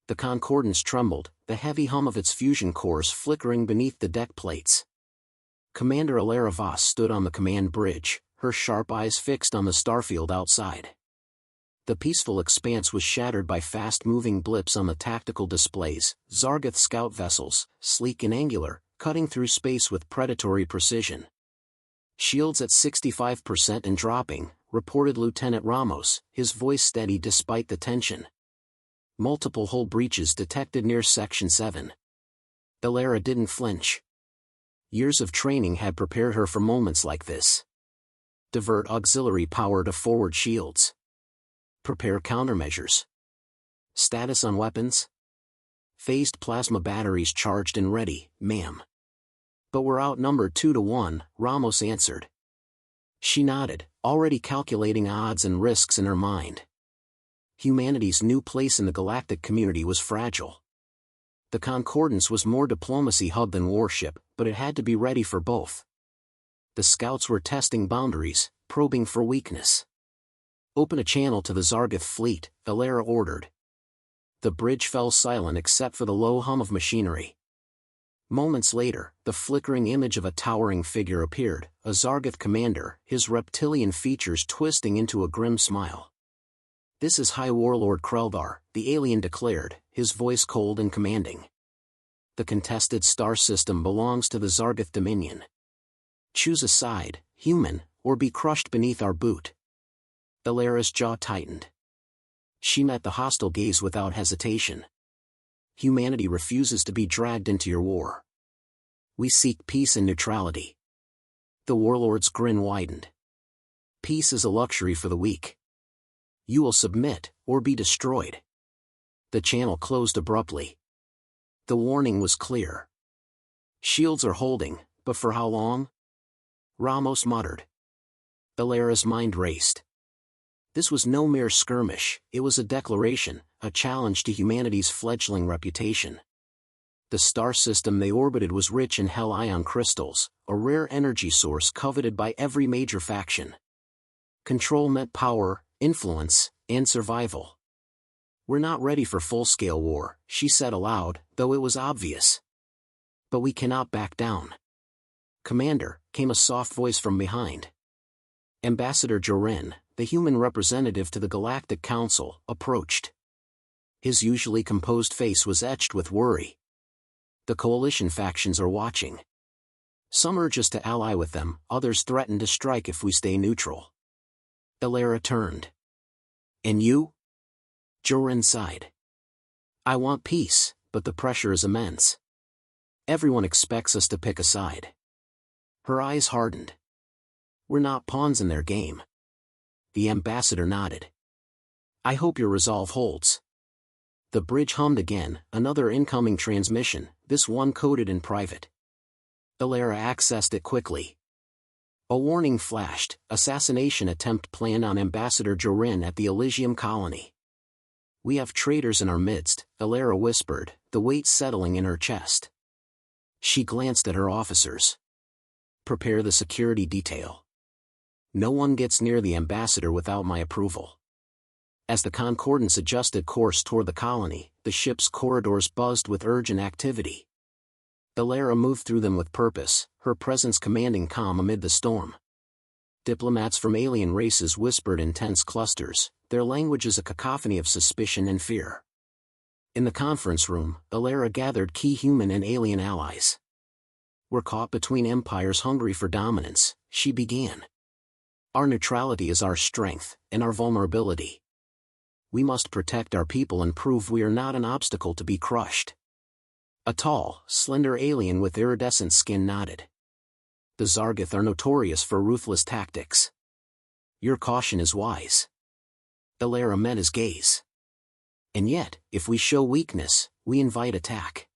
The Concordance trembled, the heavy hum of its fusion cores flickering beneath the deck plates. Commander Alara Voss stood on the command bridge, her sharp eyes fixed on the starfield outside. The peaceful expanse was shattered by fast-moving blips on the tactical displays, Zargath scout vessels, sleek and angular, cutting through space with predatory precision. "Shields at 65% and dropping," reported Lieutenant Ramos, his voice steady despite the tension. "Multiple hull breaches detected near Section 7. Alara didn't flinch. Years of training had prepared her for moments like this. Divert auxiliary power to forward shields. Prepare countermeasures. Status on weapons? Phased plasma batteries charged and ready, ma'am. But we're outnumbered 2-1, Ramos answered. She nodded, already calculating odds and risks in her mind. Humanity's new place in the galactic community was fragile. The Concordance was more diplomacy hub than warship, but it had to be ready for both. The scouts were testing boundaries, probing for weakness. "Open a channel to the Zargath fleet," Alara ordered. The bridge fell silent except for the low hum of machinery. Moments later, the flickering image of a towering figure appeared, a Zargath commander, his reptilian features twisting into a grim smile. "This is High Warlord Kreldar," the alien declared, his voice cold and commanding. "The contested star system belongs to the Zargath Dominion. Choose a side, human, or be crushed beneath our boot." Alara's jaw tightened. She met the hostile gaze without hesitation. "Humanity refuses to be dragged into your war. We seek peace and neutrality." The warlord's grin widened. "Peace is a luxury for the weak. You will submit, or be destroyed." The channel closed abruptly. The warning was clear. "Shields are holding, but for how long?" Ramos muttered. Alara's mind raced. This was no mere skirmish, it was a declaration, a challenge to humanity's fledgling reputation. The star system they orbited was rich in hell ion crystals, a rare energy source coveted by every major faction. Control meant power, influence, and survival. "We're not ready for full-scale war," she said aloud, though it was obvious. "But we cannot back down." "Commander," came a soft voice from behind. Ambassador Jorin, the human representative to the Galactic Council, approached. His usually composed face was etched with worry. "The coalition factions are watching. Some urge us to ally with them, others threaten to strike if we stay neutral." Alara turned. "And you?" Jorin sighed. "I want peace, but the pressure is immense. Everyone expects us to pick a side." Her eyes hardened. "We're not pawns in their game." The ambassador nodded. "I hope your resolve holds." The bridge hummed again, another incoming transmission, this one coded in private. Alara accessed it quickly. A warning flashed, assassination attempt planned on Ambassador Jorin at the Elysium colony. "We have traitors in our midst," Alara whispered, the weight settling in her chest. She glanced at her officers. "Prepare the security detail. No one gets near the ambassador without my approval." As the Concordance adjusted course toward the colony, the ship's corridors buzzed with urgent activity. Alara moved through them with purpose, her presence commanding calm amid the storm. Diplomats from alien races whispered in tense clusters, their languages a cacophony of suspicion and fear. In the conference room, Alara gathered key human and alien allies. "We're caught between empires hungry for dominance," she began. "Our neutrality is our strength, and our vulnerability. We must protect our people and prove we are not an obstacle to be crushed." A tall, slender alien with iridescent skin nodded. "The Zargath are notorious for ruthless tactics. Your caution is wise." Alara met his gaze. "And yet, if we show weakness, we invite attack."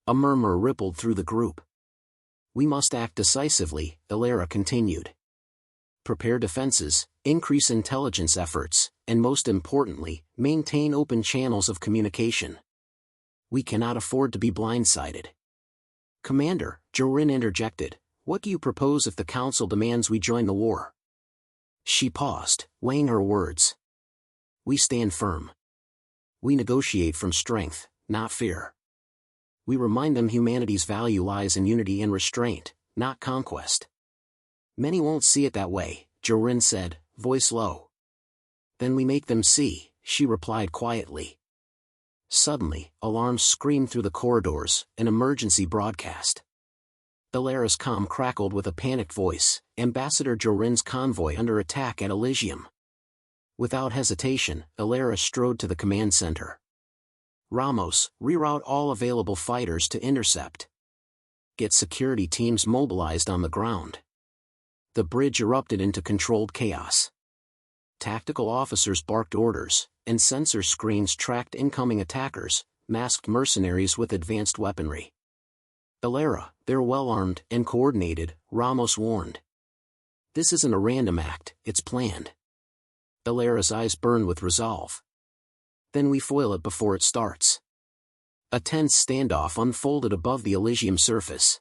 A murmur rippled through the group. "We must act decisively," Alara continued. "Prepare defenses, increase intelligence efforts, and most importantly, maintain open channels of communication. We cannot afford to be blindsided." "Commander," Jorin interjected, "what do you propose if the Council demands we join the war?" She paused, weighing her words. "We stand firm. We negotiate from strength, not fear. We remind them humanity's value lies in unity and restraint, not conquest. Many won't see it that way, Jorin said, voice low. Then we make them see, she replied quietly. Suddenly, alarms screamed through the corridors, an emergency broadcast. Ilara's comm crackled with a panicked voice, Ambassador Jorin's convoy under attack at Elysium. Without hesitation, Ilara strode to the command center. Ramos, reroute all available fighters to intercept. Get security teams mobilized on the ground. The bridge erupted into controlled chaos. Tactical officers barked orders, and sensor screens tracked incoming attackers, masked mercenaries with advanced weaponry. Ilara, they're well-armed and coordinated, Ramos warned. This isn't a random act, it's planned. Ilara's eyes burned with resolve. Then we foil it before it starts. A tense standoff unfolded above the Elysium surface.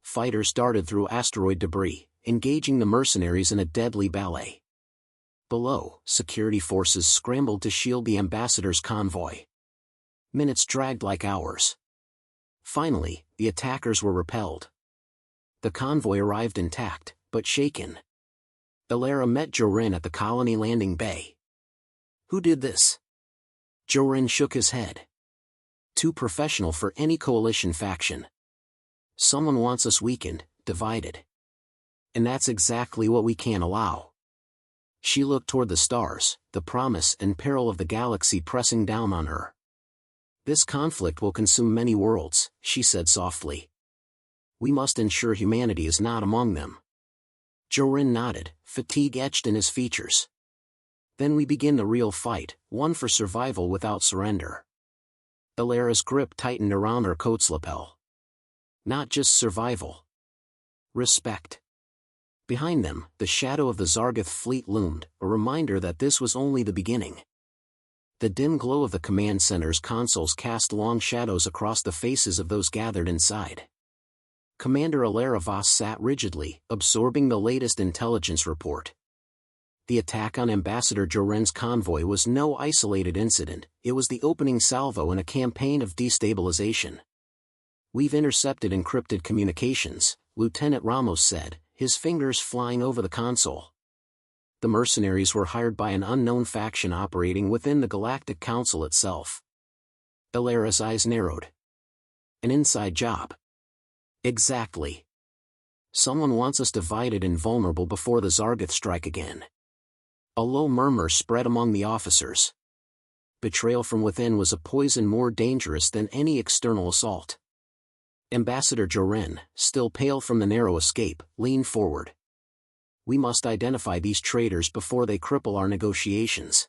Fighters darted through asteroid debris, engaging the mercenaries in a deadly ballet. Below, security forces scrambled to shield the ambassador's convoy. Minutes dragged like hours. Finally, the attackers were repelled. The convoy arrived intact, but shaken. Ilara met Jorin at the colony landing bay. Who did this? Jorin shook his head. Too professional for any coalition faction. Someone wants us weakened, divided. And that's exactly what we can't allow. She looked toward the stars, the promise and peril of the galaxy pressing down on her. This conflict will consume many worlds, she said softly. We must ensure humanity is not among them. Jorin nodded, fatigue etched in his features. Then we begin the real fight, one for survival without surrender. Ilara's grip tightened around her coat's lapel. Not just survival. Respect. Behind them, the shadow of the Zargoth fleet loomed, a reminder that this was only the beginning. The dim glow of the command center's consoles cast long shadows across the faces of those gathered inside. Commander Ilara Voss sat rigidly, absorbing the latest intelligence report. The attack on Ambassador Jorin's convoy was no isolated incident, it was the opening salvo in a campaign of destabilization. We've intercepted encrypted communications, Lieutenant Ramos said, his fingers flying over the console. The mercenaries were hired by an unknown faction operating within the Galactic Council itself. Ilara's eyes narrowed. An inside job. Exactly. Someone wants us divided and vulnerable before the Zargoth strike again. A low murmur spread among the officers. Betrayal from within was a poison more dangerous than any external assault. Ambassador Jorin, still pale from the narrow escape, leaned forward. We must identify these traitors before they cripple our negotiations.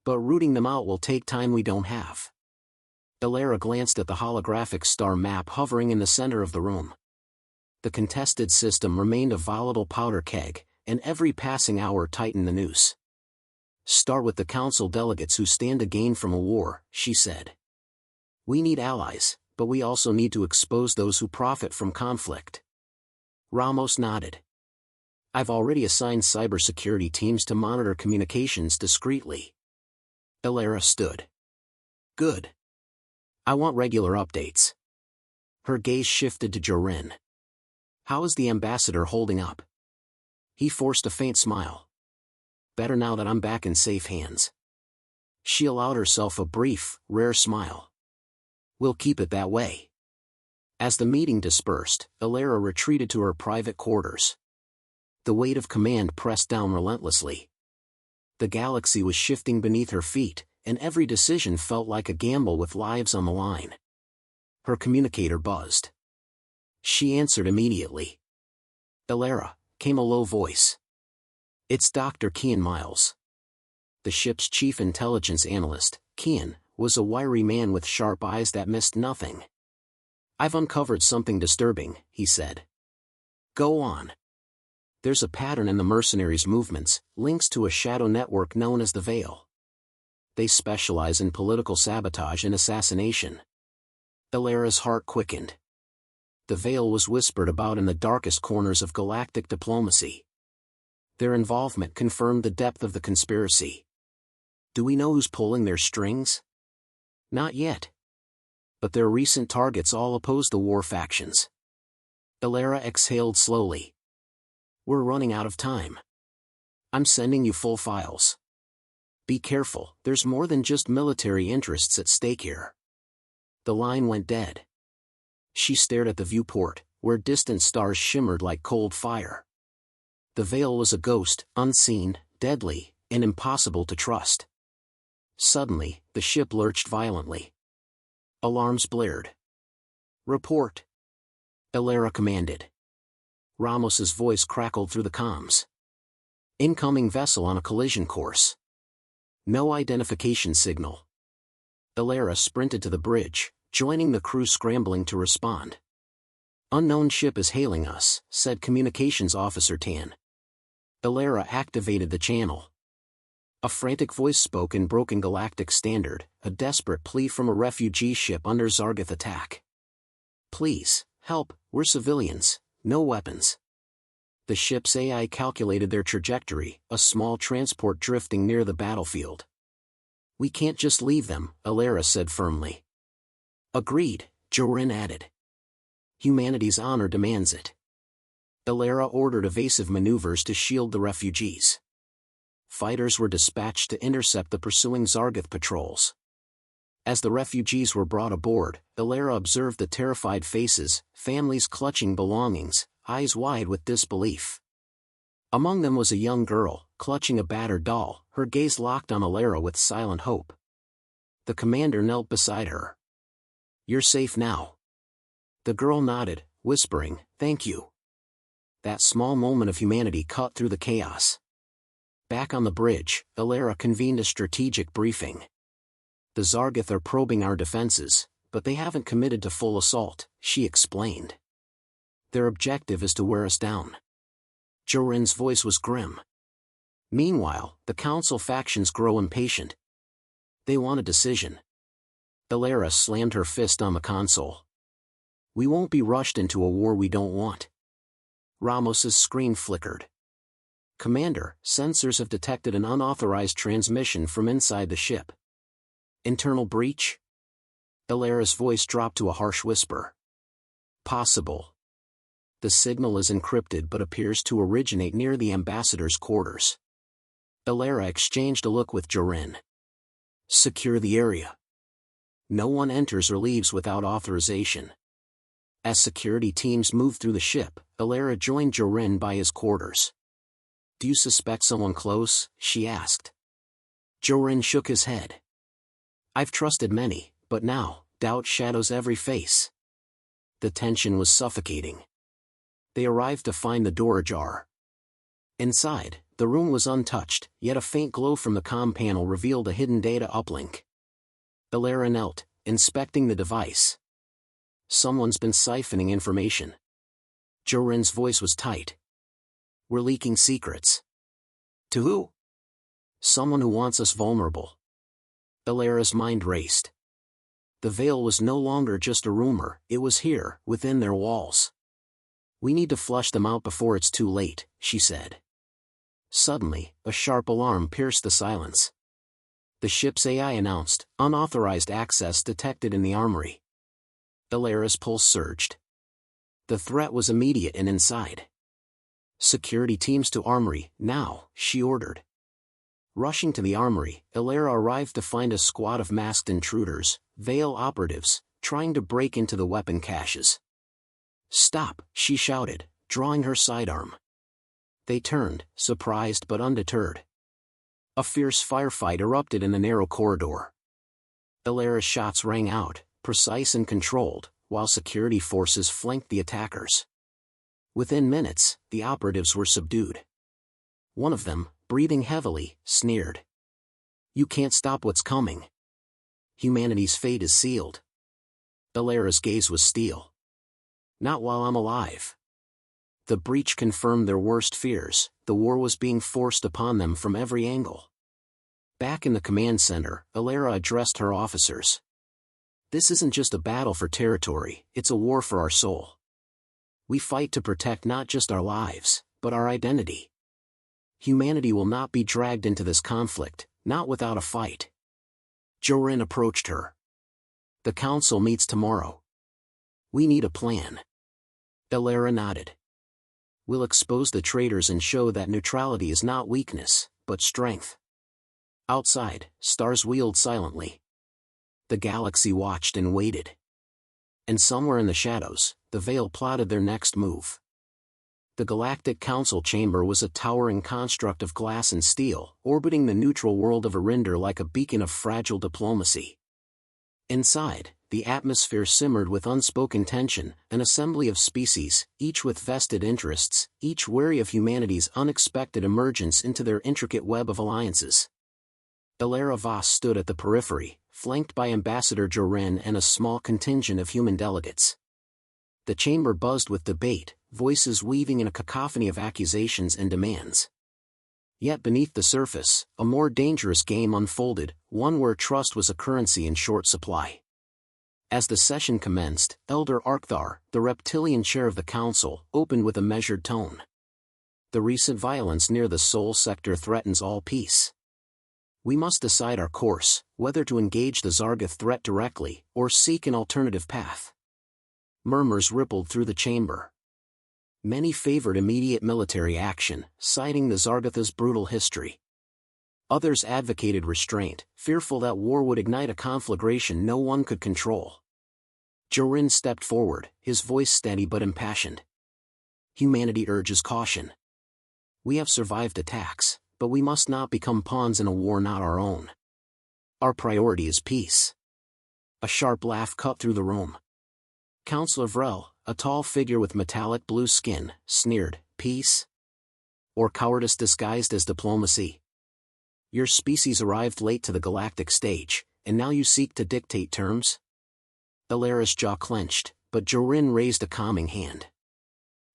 But rooting them out will take time we don't have. Ilara glanced at the holographic star map hovering in the center of the room. The contested system remained a volatile powder keg, and every passing hour tightened the noose. Start with the council delegates who stand to gain from a war, she said. We need allies, but we also need to expose those who profit from conflict. Ramos nodded. I've already assigned cybersecurity teams to monitor communications discreetly. Ilara stood. Good. I want regular updates. Her gaze shifted to Jorin. How is the ambassador holding up? He forced a faint smile. Better now that I'm back in safe hands. She allowed herself a brief, rare smile. We'll keep it that way. As the meeting dispersed, Ilara retreated to her private quarters. The weight of command pressed down relentlessly. The galaxy was shifting beneath her feet, and every decision felt like a gamble with lives on the line. Her communicator buzzed. She answered immediately. Ilara, came a low voice. It's Dr. Kian Miles. The ship's chief intelligence analyst, Kian, was a wiry man with sharp eyes that missed nothing. I've uncovered something disturbing, he said. Go on. There's a pattern in the mercenaries' movements, links to a shadow network known as the Veil. They specialize in political sabotage and assassination. Ilara's heart quickened. The Veil was whispered about in the darkest corners of galactic diplomacy. Their involvement confirmed the depth of the conspiracy. Do we know who's pulling their strings? Not yet. But their recent targets all oppose the war factions. Elara exhaled slowly. We're running out of time. I'm sending you full files. Be careful, there's more than just military interests at stake here. The line went dead. She stared at the viewport, where distant stars shimmered like cold fire. The veil was a ghost, unseen, deadly, and impossible to trust. Suddenly, the ship lurched violently. Alarms blared. Report. Elara commanded. Ramos's voice crackled through the comms. Incoming vessel on a collision course. No identification signal. Elara sprinted to the bridge, joining the crew scrambling to respond. Unknown ship is hailing us, said Communications Officer Tan. Elara activated the channel. A frantic voice spoke in broken Galactic Standard, a desperate plea from a refugee ship under Zargath attack. Please, help, we're civilians, no weapons. The ship's AI calculated their trajectory, a small transport drifting near the battlefield. We can't just leave them, Elara said firmly. Agreed, Jorin added. Humanity's honor demands it. Elara ordered evasive maneuvers to shield the refugees. Fighters were dispatched to intercept the pursuing Zargath patrols. As the refugees were brought aboard, Elara observed the terrified faces, families clutching belongings, eyes wide with disbelief. Among them was a young girl, clutching a battered doll, her gaze locked on Elara with silent hope. The commander knelt beside her. You're safe now. The girl nodded, whispering, thank you. That small moment of humanity cut through the chaos. Back on the bridge, Elara convened a strategic briefing. The Zargath are probing our defenses, but they haven't committed to full assault, she explained. Their objective is to wear us down. Jorin's voice was grim. Meanwhile, the council factions grow impatient. They want a decision. Elara slammed her fist on the console. We won't be rushed into a war we don't want. Ramos's screen flickered. Commander, sensors have detected an unauthorized transmission from inside the ship. Internal breach? Elara's voice dropped to a harsh whisper. Possible. The signal is encrypted but appears to originate near the ambassador's quarters. Elara exchanged a look with Jorin. Secure the area. No one enters or leaves without authorization. As security teams moved through the ship, Elara joined Jorin by his quarters. Do you suspect someone close? She asked. Jorin shook his head. I've trusted many, but now, doubt shadows every face. The tension was suffocating. They arrived to find the door ajar. Inside, the room was untouched, yet a faint glow from the comm panel revealed a hidden data uplink. Elara knelt, inspecting the device. Someone's been siphoning information. Jorin's voice was tight. We're leaking secrets. To who? Someone who wants us vulnerable. Elara's mind raced. The veil was no longer just a rumor, it was here, within their walls. We need to flush them out before it's too late, she said. Suddenly, a sharp alarm pierced the silence. The ship's AI announced, unauthorized access detected in the armory. Elara's pulse surged. The threat was immediate and inside. Security teams to armory, now, she ordered. Rushing to the armory, Elara arrived to find a squad of masked intruders, veil operatives, trying to break into the weapon caches. Stop, she shouted, drawing her sidearm. They turned, surprised but undeterred. A fierce firefight erupted in the narrow corridor. Elara's shots rang out, precise and controlled, while security forces flanked the attackers. Within minutes, the operatives were subdued. One of them, breathing heavily, sneered. You can't stop what's coming. Humanity's fate is sealed. Elara's gaze was steel. Not while I'm alive. The breach confirmed their worst fears, the war was being forced upon them from every angle. Back in the command center, Elara addressed her officers. This isn't just a battle for territory, it's a war for our soul. We fight to protect not just our lives, but our identity. Humanity will not be dragged into this conflict, Not without a fight. Jorin approached her. The council meets tomorrow. We need a plan. Elara nodded. We'll expose the traitors and show that neutrality is not weakness, but strength. Outside, stars wheeled silently. The galaxy watched and waited. And somewhere in the shadows, the Veil plotted their next move. The Galactic Council chamber was a towering construct of glass and steel, orbiting the neutral world of Arinder like a beacon of fragile diplomacy. Inside, the atmosphere simmered with unspoken tension, an assembly of species, each with vested interests, each wary of humanity's unexpected emergence into their intricate web of alliances. Elara Voss stood at the periphery, flanked by Ambassador Jorin and a small contingent of human delegates. The chamber buzzed with debate, voices weaving in a cacophony of accusations and demands. Yet beneath the surface, a more dangerous game unfolded, one where trust was a currency in short supply. As the session commenced, Elder Arkthar, the reptilian chair of the council, opened with a measured tone. The recent violence near the Sol sector threatens all peace. We must decide our course, whether to engage the Zargoth threat directly, or seek an alternative path. Murmurs rippled through the chamber. Many favored immediate military action, citing the Zargoth's brutal history. Others advocated restraint, fearful that war would ignite a conflagration no one could control. Jorin stepped forward, his voice steady but impassioned. Humanity urges caution. We have survived attacks, but we must not become pawns in a war not our own. Our priority is peace. A sharp laugh cut through the room. Councillor Vrel, a tall figure with metallic blue skin, sneered, "Peace? Or cowardice disguised as diplomacy? Your species arrived late to the galactic stage, and now you seek to dictate terms?" Elara's jaw clenched, but Jorin raised a calming hand.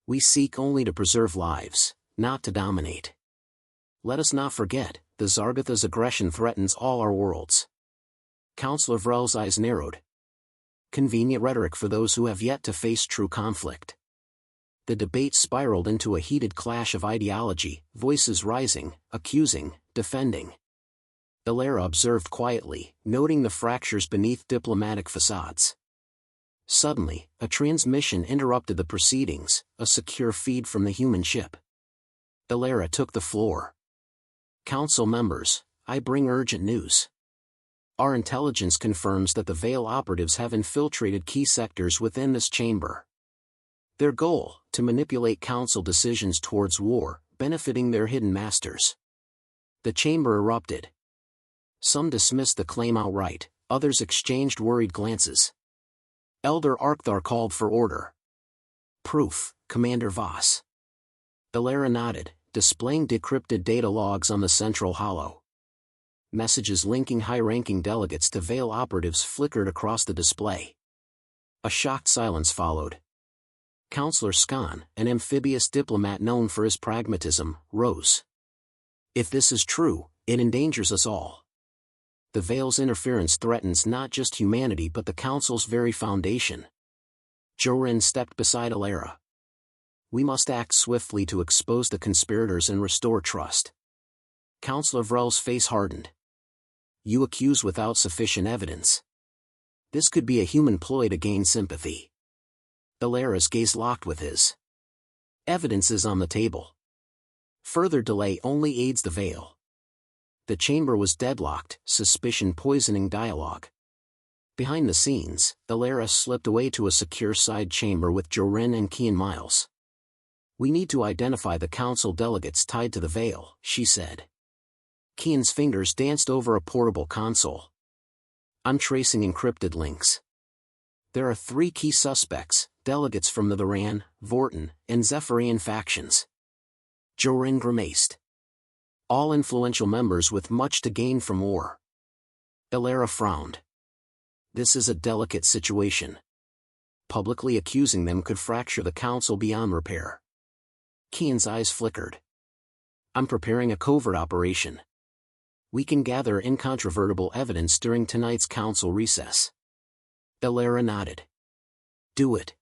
"We seek only to preserve lives, not to dominate. Let us not forget, the Zargoth's aggression threatens all our worlds." Councillor Vrel's eyes narrowed. Convenient rhetoric for those who have yet to face true conflict. The debate spiraled into a heated clash of ideology, voices rising, accusing, defending. Elara observed quietly, noting the fractures beneath diplomatic facades. Suddenly, a transmission interrupted the proceedings, a secure feed from the human ship. Elara took the floor. "Council members, I bring urgent news. Our intelligence confirms that the Veil operatives have infiltrated key sectors within this chamber. Their goal, to manipulate council decisions towards war, benefiting their hidden masters." The chamber erupted. Some dismissed the claim outright, others exchanged worried glances. Elder Arkthar called for order. "Proof, Commander Voss." Elara nodded, displaying decrypted data logs on the central hollow. Messages linking high-ranking delegates to Veil operatives flickered across the display. A shocked silence followed. Councillor Skan, an amphibious diplomat known for his pragmatism, rose. "If this is true, it endangers us all. The Veil's interference threatens not just humanity but the Council's very foundation." Jorin stepped beside Elara. "We must act swiftly to expose the conspirators and restore trust." Councillor Vrel's face hardened. "You accuse without sufficient evidence. This could be a human ploy to gain sympathy." Elara's gaze locked with his. "Evidence is on the table. Further delay only aids the Veil." The chamber was deadlocked, suspicion poisoning dialogue. Behind the scenes, Elara slipped away to a secure side chamber with Jorin and Kian Miles. "We need to identify the council delegates tied to the Veil," she said. Kian's fingers danced over a portable console. "I'm tracing encrypted links. There are 3 key suspects, delegates from the Varan, Vorten, and Zephyrian factions." Jorin grimaced. "All influential members with much to gain from war." Elara frowned. "This is a delicate situation. Publicly accusing them could fracture the council beyond repair." Kian's eyes flickered. "I'm preparing a covert operation. We can gather incontrovertible evidence during tonight's council recess." Elara nodded. "Do it.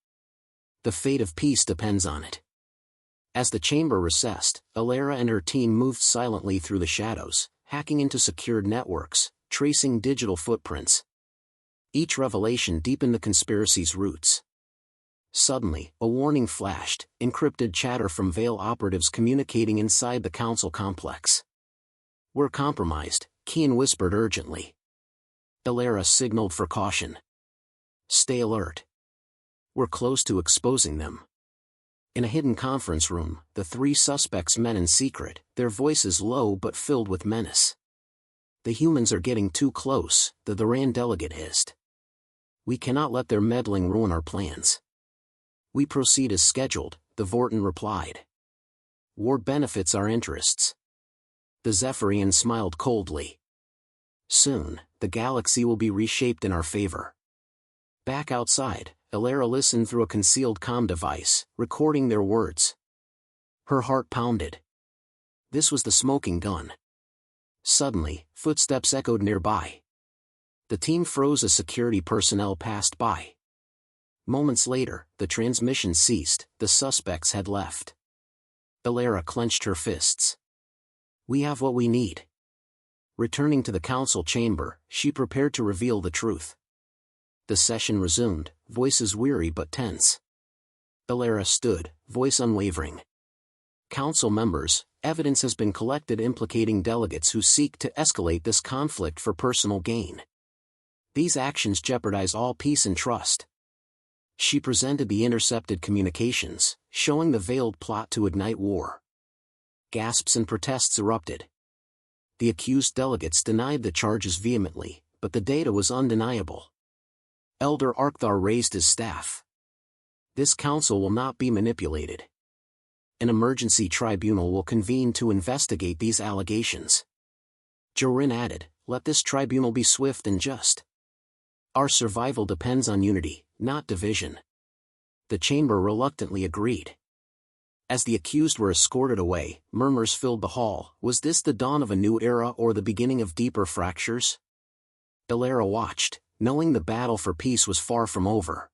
The fate of peace depends on it." As the chamber recessed, Elara and her team moved silently through the shadows, hacking into secured networks, tracing digital footprints. Each revelation deepened the conspiracy's roots. Suddenly, a warning flashed, encrypted chatter from Veil operatives communicating inside the council complex. "We're compromised," Kian whispered urgently. Elara signaled for caution. "Stay alert. We're close to exposing them." In a hidden conference room, the three suspects met in secret, their voices low but filled with menace. "The humans are getting too close," the Duran delegate hissed. "We cannot let their meddling ruin our plans." "We proceed as scheduled," the Vortin replied. "War benefits our interests." The Zephyrian smiled coldly. "Soon, the galaxy will be reshaped in our favor." Back outside, Elara listened through a concealed comm device, recording their words. Her heart pounded. This was the smoking gun. Suddenly, footsteps echoed nearby. The team froze as security personnel passed by. Moments later, the transmission ceased, the suspects had left. Elara clenched her fists. "We have what we need." Returning to the council chamber, she prepared to reveal the truth. The session resumed, voices weary but tense. Elara stood, voice unwavering. "Council members, evidence has been collected implicating delegates who seek to escalate this conflict for personal gain. These actions jeopardize all peace and trust." She presented the intercepted communications, showing the veiled plot to ignite war. Gasps and protests erupted. The accused delegates denied the charges vehemently, but the data was undeniable. Elder Arkthar raised his staff. "This council will not be manipulated. An emergency tribunal will convene to investigate these allegations." Jorin added, "Let this tribunal be swift and just. Our survival depends on unity, not division." The chamber reluctantly agreed. As the accused were escorted away, murmurs filled the hall. Was this the dawn of a new era or the beginning of deeper fractures? Elara watched, knowing the battle for peace was far from over.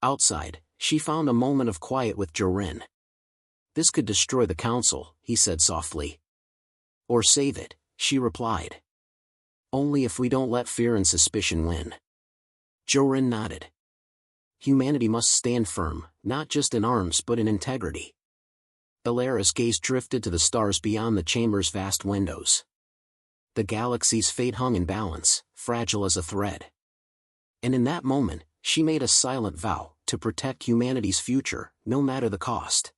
Outside, she found a moment of quiet with Jorin. "This could destroy the council," he said softly. "Or save it," she replied. "Only if we don't let fear and suspicion win." Jorin nodded. "Humanity must stand firm, not just in arms but in integrity." Elara's gaze drifted to the stars beyond the chamber's vast windows. The galaxy's fate hung in balance, fragile as a thread. And in that moment, she made a silent vow, to protect humanity's future, no matter the cost.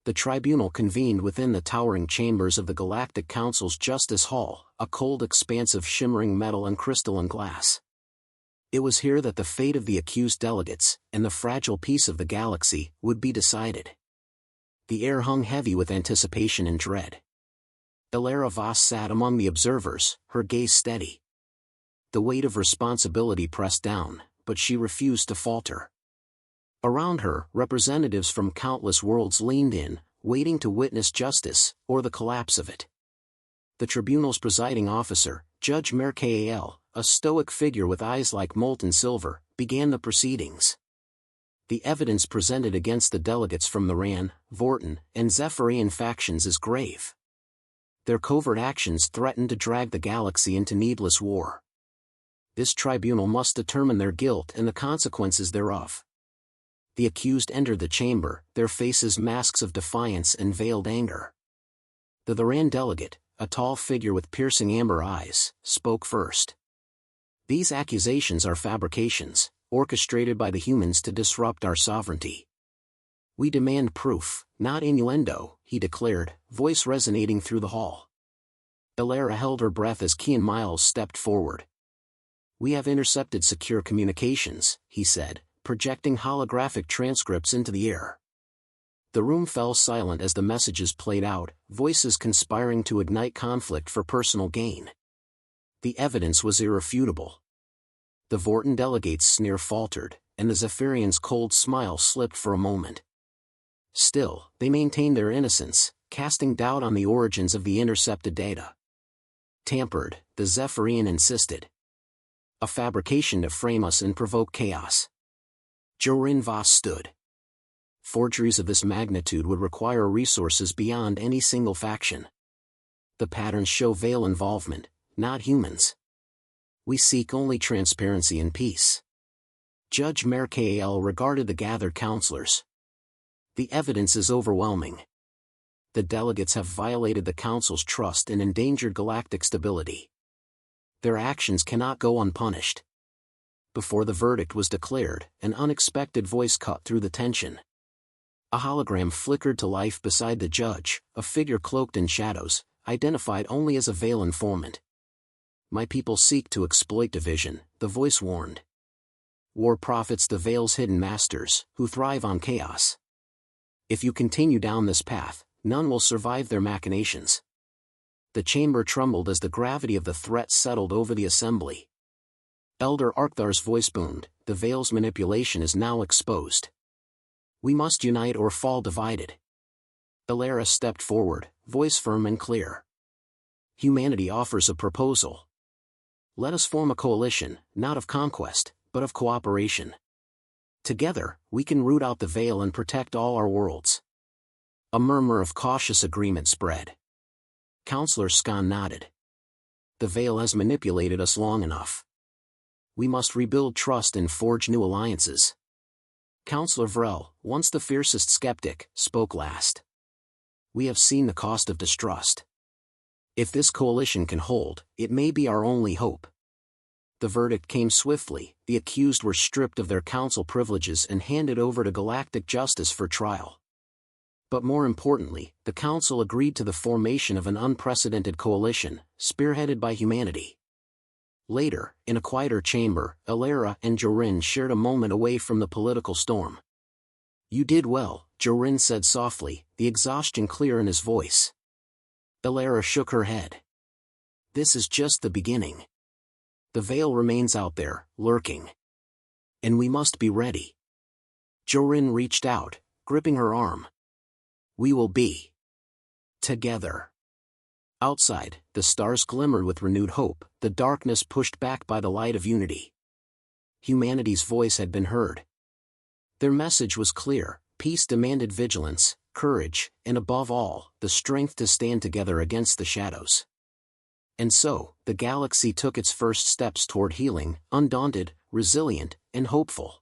The tribunal convened within the towering chambers of the Galactic Council's Justice Hall, a cold expanse of shimmering metal and crystalline glass. It was here that the fate of the accused delegates, and the fragile peace of the galaxy, would be decided. The air hung heavy with anticipation and dread. Elara Voss sat among the observers, her gaze steady. The weight of responsibility pressed down, but she refused to falter. Around her, representatives from countless worlds leaned in, waiting to witness justice, or the collapse of it. The tribunal's presiding officer, Judge Merkael, a stoic figure with eyes like molten silver, began the proceedings. The evidence presented against the delegates from the Ran, Vortin, and Zephyrian factions is grave. Their covert actions threaten to drag the galaxy into needless war. This tribunal must determine their guilt and the consequences thereof. The accused entered the chamber, their faces masks of defiance and veiled anger. The Duran delegate, a tall figure with piercing amber eyes, spoke first. "These accusations are fabrications, orchestrated by the humans to disrupt our sovereignty. We demand proof, not innuendo," he declared, voice resonating through the hall. Elara held her breath as Kian Miles stepped forward. "We have intercepted secure communications," he said, projecting holographic transcripts into the air. The room fell silent as the messages played out, voices conspiring to ignite conflict for personal gain. The evidence was irrefutable. The Vortin delegate's sneer faltered, and the Zephyrian's cold smile slipped for a moment. Still, they maintained their innocence, casting doubt on the origins of the intercepted data. "Tampered," the Zephyrian insisted. "A fabrication to frame us and provoke chaos." Jorin Voss stood. "Forgeries of this magnitude would require resources beyond any single faction. The patterns show Veil involvement, not humans. We seek only transparency and peace. Judge Merkel regarded the gathered counselors. The evidence is overwhelming. The delegates have violated the Council's trust and endangered galactic stability. Their actions cannot go unpunished. Before the verdict was declared, an unexpected voice cut through the tension. A hologram flickered to life beside the judge, a figure cloaked in shadows, identified only as a Veil informant. "My people seek to exploit division," the voice warned. "War profits the Veil's hidden masters, who thrive on chaos. If you continue down this path, none will survive their machinations." The chamber trembled as the gravity of the threat settled over the assembly. Elder Arkthar's voice boomed, "The Veil's manipulation is now exposed. We must unite or fall divided." Elara stepped forward, voice firm and clear. "Humanity offers a proposal. Let us form a coalition, not of conquest, but of cooperation. Together, we can root out the Veil and protect all our worlds." A murmur of cautious agreement spread. Counselor Skan nodded. "The Veil has manipulated us long enough. We must rebuild trust and forge new alliances." Counselor Vrel, once the fiercest skeptic, spoke last. "We have seen the cost of distrust. If this coalition can hold, it may be our only hope." The verdict came swiftly. The accused were stripped of their council privileges and handed over to galactic justice for trial. But more importantly, the council agreed to the formation of an unprecedented coalition, spearheaded by humanity. Later, in a quieter chamber, Elara and Jorin shared a moment away from the political storm. "You did well," Jorin said softly, the exhaustion clear in his voice. Elara shook her head. "This is just the beginning. The Veil remains out there, lurking. And we must be ready." Jorin reached out, gripping her arm. "We will be together." Outside, the stars glimmered with renewed hope, the darkness pushed back by the light of unity. Humanity's voice had been heard. Their message was clear: peace demanded vigilance, courage, and above all, the strength to stand together against the shadows. And so, the galaxy took its first steps toward healing, undaunted, resilient, and hopeful.